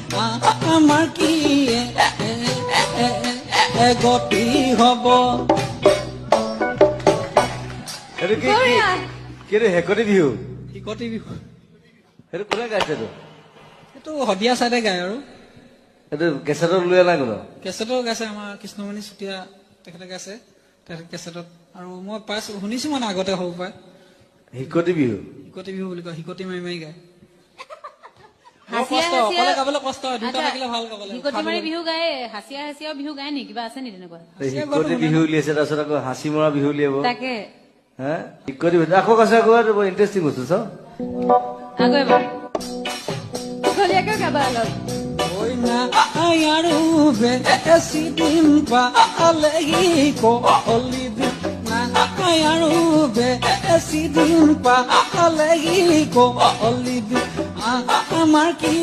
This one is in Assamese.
আমাৰ কি গতি হব এইটো কি হেকতি বিহু শিকতি বিহু সেইটো কোনে গাইছে এইটো এইটো শদিয়া চাইডে গায় আৰু এইটো কেছেটত লৈ নাই কোনো কেছেটো গাইছে আমাৰ কৃষ্ণমণি চুতীয়া তেখেতে গাইছে তেখেত কেছেটত আৰু মই পাইছো শুনিছো মানে আগতে সৰু পৰাই হিকতি বিহু শিকতি বিহু বুলি কয় শিকতি মাৰি মাৰি গায় হাচিয়া কষ্ট হাচিয়া অকলে গাবলৈ কষ্ট হয় দুটা থাকিলে ভাল গাবলৈ হিকতি মাৰি বিহু গায় হাচিয়া হাচিয়া বিহু গায় নি কিবা আছে নি তেনেকুৱা হিকতি বিহু উলিয়াইছে তাৰপিছত আকৌ হাঁচি মৰা বিহু উলিয়াব তাকে হা হিকতি বিহু আকৌ কৈছে আকৌ বৰ ইণ্টাৰেষ্টিং বস্তু চাওঁ আকৌ এবাৰ দীঘলীয়াকৈ গাবা অলপ ঐ না আৰু বেছি দিন পালেহি কলি দিন না আৰু বেছি দিন পালেহি কলি দিন আমাৰ কি